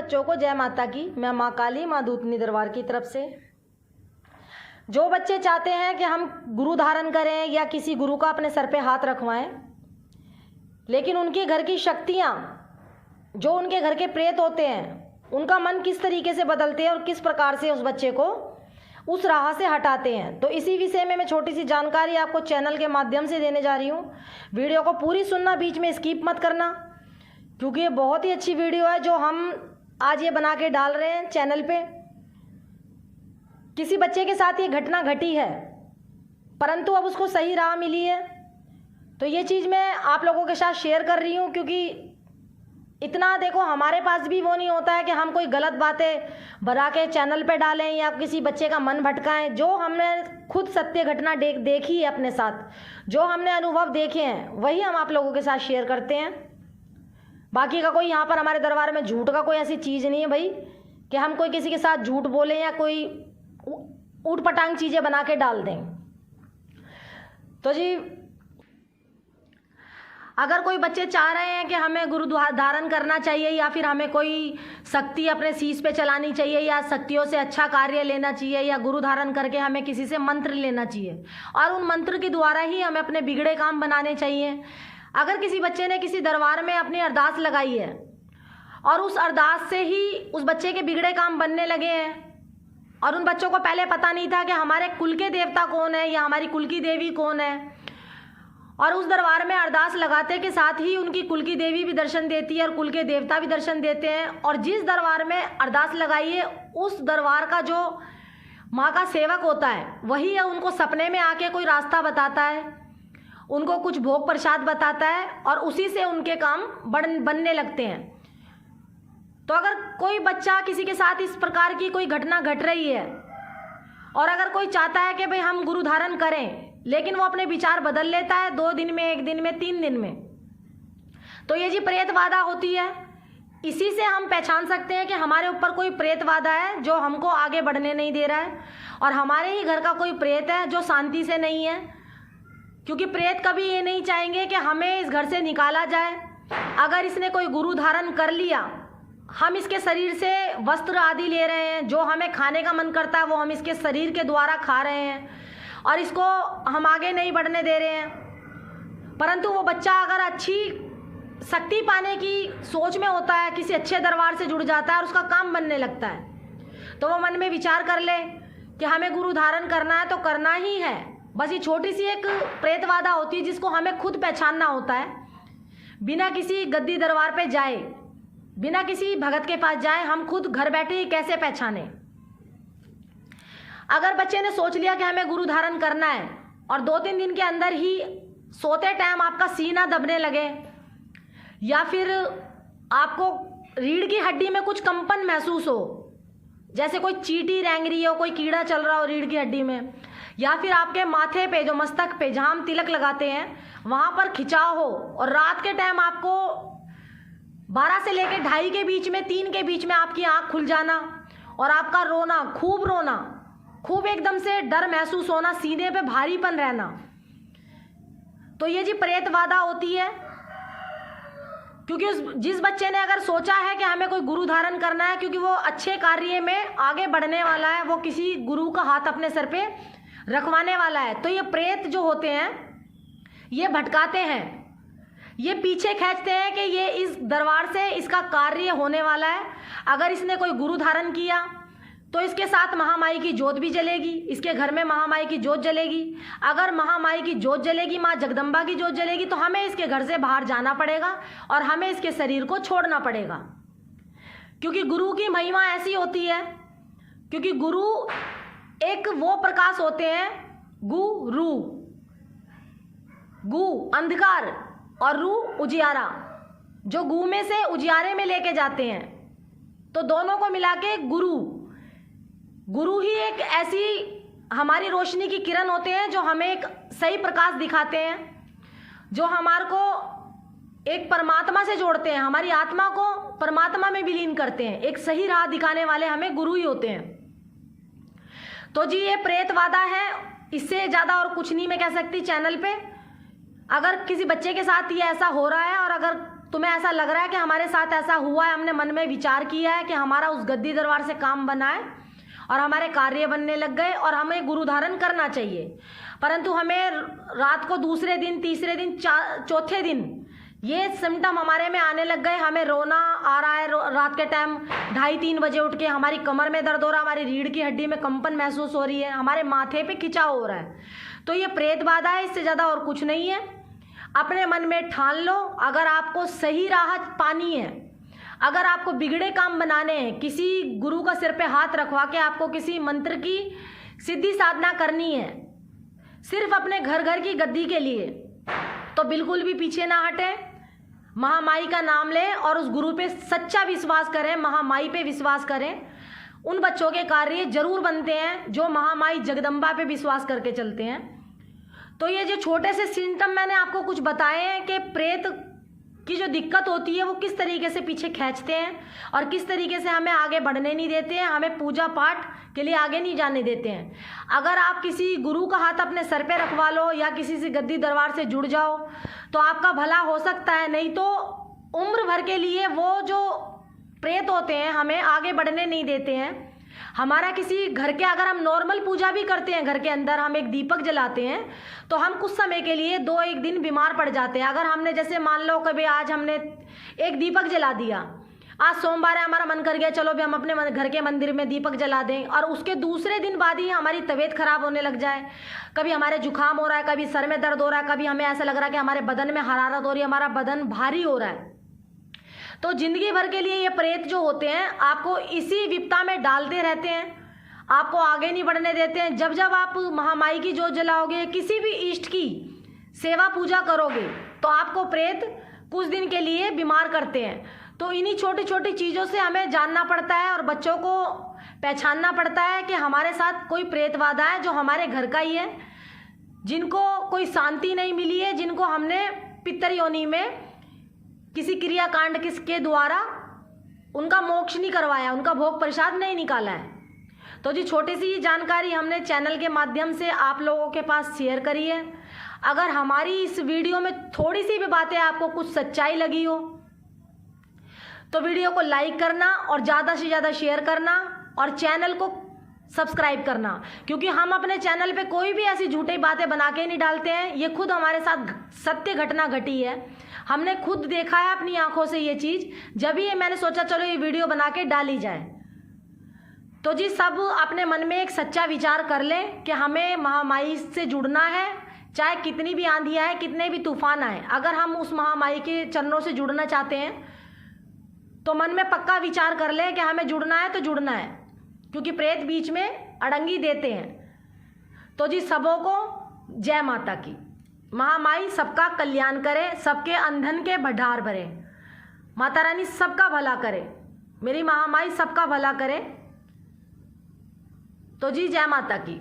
बच्चों को जय माता की। मैं माँ काली, माँ दूतनी दरबार की तरफ से। जो बच्चे चाहते हैं कि हम गुरु धारण करें या किसी गुरु का अपने सर पे हाथ रखवाएं, लेकिन उनके घर की शक्तियाँ, जो उनके घर के प्रेत होते हैं, उनका मन किस तरीके से बदलते हैं और किस प्रकार से उस बच्चे को उस राह से हटाते हैं, तो इसी विषय में मैं छोटी सी जानकारी आपको चैनल के माध्यम से देने जा रही हूँ। वीडियो को पूरी सुनना, बीच में स्किप मत करना, क्योंकि ये बहुत ही अच्छी वीडियो है जो हम आज ये बना के डाल रहे हैं चैनल पे। किसी बच्चे के साथ ये घटना घटी है, परंतु अब उसको सही राह मिली है, तो ये चीज़ मैं आप लोगों के साथ शेयर कर रही हूँ। क्योंकि इतना देखो, हमारे पास भी वो नहीं होता है कि हम कोई गलत बातें बना के चैनल पे डालें या किसी बच्चे का मन भटकाएं। जो हमने खुद सत्य घटना देखी है अपने साथ, जो हमने अनुभव देखे हैं, वही हम आप लोगों के साथ शेयर करते हैं। बाकी का कोई यहाँ पर हमारे दरबार में झूठ का कोई ऐसी चीज़ नहीं है भाई, कि हम कोई किसी के साथ झूठ बोलें या कोई ऊट पटांग चीज़ें बना के डाल दें। तो जी, अगर कोई बच्चे चाह रहे हैं कि हमें गुरु धारण करना चाहिए या फिर हमें कोई शक्ति अपने शीश पे चलानी चाहिए या शक्तियों से अच्छा कार्य लेना चाहिए या गुरु धारण करके हमें किसी से मंत्र लेना चाहिए और उन मंत्र के द्वारा ही हमें अपने बिगड़े काम बनाने चाहिए। अगर किसी बच्चे ने किसी दरबार में अपनी अरदास लगाई है और उस अरदास से ही उस बच्चे के बिगड़े काम बनने लगे हैं और उन बच्चों को पहले पता नहीं था कि हमारे कुल के देवता कौन है या हमारी कुल की देवी कौन है, और उस दरबार में अरदास लगाते के साथ ही उनकी कुल की देवी भी दर्शन देती है और कुल के देवता भी दर्शन देते हैं। और जिस दरबार में अरदास लगाई है, उस दरबार का जो माँ का सेवक होता है, वही है उनको सपने में आके कोई रास्ता बताता है, उनको कुछ भोग प्रसाद बताता है और उसी से उनके काम बनने लगते हैं। तो अगर कोई बच्चा किसी के साथ इस प्रकार की कोई घटना घट रही है और अगर कोई चाहता है कि भाई हम गुरु धारण करें, लेकिन वो अपने विचार बदल लेता है 2 दिन में, 1 दिन में, 3 दिन में, तो ये जी प्रेत बाधा होती है। इसी से हम पहचान सकते हैं कि हमारे ऊपर कोई प्रेत बाधा है जो हमको आगे बढ़ने नहीं दे रहा है और हमारे ही घर का कोई प्रेत है जो शांति से नहीं है। क्योंकि प्रेत कभी ये नहीं चाहेंगे कि हमें इस घर से निकाला जाए। अगर इसने कोई गुरु धारण कर लिया, हम इसके शरीर से वस्त्र आदि ले रहे हैं, जो हमें खाने का मन करता है वो हम इसके शरीर के द्वारा खा रहे हैं और इसको हम आगे नहीं बढ़ने दे रहे हैं। परंतु वो बच्चा अगर अच्छी शक्ति पाने की सोच में होता है, किसी अच्छे दरबार से जुड़ जाता है और उसका काम बनने लगता है, तो वो मन में विचार कर ले कि हमें गुरु धारण करना है तो करना ही है। बस ये छोटी सी एक प्रेतवादा होती है जिसको हमें खुद पहचानना होता है। बिना किसी गद्दी दरबार पे जाए, बिना किसी भगत के पास जाए, हम खुद घर बैठे ही कैसे पहचाने। अगर बच्चे ने सोच लिया कि हमें गुरु धारण करना है और 2-3 दिन के अंदर ही सोते टाइम आपका सीना दबने लगे या फिर आपको रीढ़ की हड्डी में कुछ कंपन महसूस हो, जैसे कोई चींटी रेंग रही हो, कोई कीड़ा चल रहा हो रीढ़ की हड्डी में, या फिर आपके माथे पे, जो मस्तक पे जहाँ हम तिलक लगाते हैं, वहाँ पर खिंचाव हो और रात के टाइम आपको 12 से लेकर 2:30 के बीच में, 3 के बीच में आपकी आँख खुल जाना और आपका रोना, खूब एकदम से डर महसूस होना, सीने पे भारीपन रहना, तो ये जी प्रेत बाधा होती है। क्योंकि जिस बच्चे ने अगर सोचा है कि हमें कोई गुरु धारण करना है, क्योंकि वो अच्छे कार्य में आगे बढ़ने वाला है, वो किसी गुरु का हाथ अपने सर पे रखवाने वाला है, तो ये प्रेत जो होते हैं ये भटकाते हैं, ये पीछे खींचते हैं कि ये इस दरबार से इसका कार्य होने वाला है। अगर इसने कोई गुरु धारण किया तो इसके साथ महामाई की जोत भी जलेगी, इसके घर में महामाई की जोत जलेगी। अगर महामाई की जोत जलेगी, माँ जगदम्बा की जोत जलेगी, तो हमें इसके घर से बाहर जाना पड़ेगा और हमें इसके शरीर को छोड़ना पड़ेगा। क्योंकि गुरु की महिमा ऐसी होती है, क्योंकि गुरु एक वो प्रकाश होते हैं, गु अंधकार और रू उजियारा, जो गु में से उजियारे में लेके जाते हैं, तो दोनों को मिला के गुरु ही एक ऐसी हमारी रोशनी की किरण होते हैं जो हमें एक सही प्रकाश दिखाते हैं, जो हमारे को एक परमात्मा से जोड़ते हैं, हमारी आत्मा को परमात्मा में विलीन करते हैं। एक सही राह दिखाने वाले हमें गुरु ही होते हैं। तो जी ये प्रेतवादा है, इससे ज़्यादा और कुछ नहीं मैं कह सकती चैनल पे। अगर किसी बच्चे के साथ ये ऐसा हो रहा है और अगर तुम्हें ऐसा लग रहा है कि हमारे साथ ऐसा हुआ है, हमने मन में विचार किया है कि हमारा उस गद्दी दरबार से काम बना है और हमारे कार्य बनने लग गए और हमें गुरु धारण करना चाहिए, परंतु हमें रात को दूसरे दिन, तीसरे दिन, चौथे दिन ये सिम्टम हमारे में आने लग गए। हमें रोना आ रहा है रात के टाइम 2:30-3 बजे उठ के, हमारी कमर में दर्द हो रहा है, हमारी रीढ़ की हड्डी में कंपन महसूस हो रही है, हमारे माथे पे खिंचाव हो रहा है। तो ये प्रेत बाधा है, इससे ज़्यादा और कुछ नहीं है। अपने मन में ठान लो, अगर आपको सही राह पानी है, अगर आपको बिगड़े काम बनाने हैं, किसी गुरु का सिर पे हाथ रखवा के आपको किसी मंत्र की सिद्धि साधना करनी है सिर्फ अपने घर की गद्दी के लिए, तो बिल्कुल भी पीछे ना हटें। महामाई का नाम लें और उस गुरु पे सच्चा विश्वास करें, महामाई पे विश्वास करें। उन बच्चों के कार्य जरूर बनते हैं जो महामाई जगदम्बा पे विश्वास करके चलते हैं। तो ये जो छोटे से सिम्टम मैंने आपको कुछ बताए हैं कि प्रेत की जो दिक्कत होती है वो किस तरीके से पीछे खींचते हैं और किस तरीके से हमें आगे बढ़ने नहीं देते हैं, हमें पूजा पाठ के लिए आगे नहीं जाने देते हैं। अगर आप किसी गुरु का हाथ अपने सर पे रखवा लो या किसी से गद्दी दरबार से जुड़ जाओ तो आपका भला हो सकता है, नहीं तो उम्र भर के लिए वो जो प्रेत होते हैं हमें आगे बढ़ने नहीं देते हैं। हमारा किसी घर के, अगर हम नॉर्मल पूजा भी करते हैं घर के अंदर, हम एक दीपक जलाते हैं तो हम कुछ समय के लिए 2-1 दिन बीमार पड़ जाते हैं। अगर हमने जैसे मान लो कभी आज हमने एक दीपक जला दिया, आज सोमवार है, हमारा मन कर गया चलो भी हम अपने घर के मंदिर में दीपक जला दें, और उसके दूसरे दिन बाद ही हमारी तबीयत खराब होने लग जाए, कभी हमारे जुकाम हो रहा है, कभी सर में दर्द हो रहा है, कभी हमें ऐसा लग रहा है कि हमारे बदन में हरारत हो रही है, हमारा बदन भारी हो रहा है, तो जिंदगी भर के लिए ये प्रेत जो होते हैं आपको इसी विपदा में डालते रहते हैं, आपको आगे नहीं बढ़ने देते हैं। जब जब आप महामाई की जोत जलाओगे, किसी भी इष्ट की सेवा पूजा करोगे, तो आपको प्रेत कुछ दिन के लिए बीमार करते हैं। तो इन्हीं छोटी छोटी चीज़ों से हमें जानना पड़ता है और बच्चों को पहचानना पड़ता है कि हमारे साथ कोई प्रेत बाधा है जो हमारे घर का ही है, जिनको कोई शांति नहीं मिली है, जिनको हमने पितर योनि में किसी क्रियाकांड के द्वारा उनका मोक्ष नहीं करवाया, उनका भोग प्रसाद नहीं निकाला है। तो जी छोटी सी जानकारी हमने चैनल के माध्यम से आप लोगों के पास शेयर करी है। अगर हमारी इस वीडियो में थोड़ी सी भी बातें आपको कुछ सच्चाई लगी हो तो वीडियो को लाइक करना और ज़्यादा से ज़्यादा शेयर करना और चैनल को सब्सक्राइब करना, क्योंकि हम अपने चैनल पे कोई भी ऐसी झूठी बातें बना के नहीं डालते हैं। ये खुद हमारे साथ सत्य घटना घटी है, हमने खुद देखा है अपनी आंखों से ये चीज़, जब ही मैंने सोचा चलो ये वीडियो बना के डाली जाए। तो जी सब अपने मन में एक सच्चा विचार कर लें कि हमें महामाई से जुड़ना है, चाहे कितनी भी आंधी आए, कितने भी तूफान आए। अगर हम उस महामाई के चरणों से जुड़ना चाहते हैं तो मन में पक्का विचार कर लें कि हमें जुड़ना है तो जुड़ना है, क्योंकि प्रेत बीच में अड़ंगी देते हैं। तो जी सबों को जय माता की। महामाई सबका कल्याण करे, सबके अंधन के भंडार भरे, माता रानी सबका भला करे, मेरी महामाई सबका भला करे। तो जी जय माता की।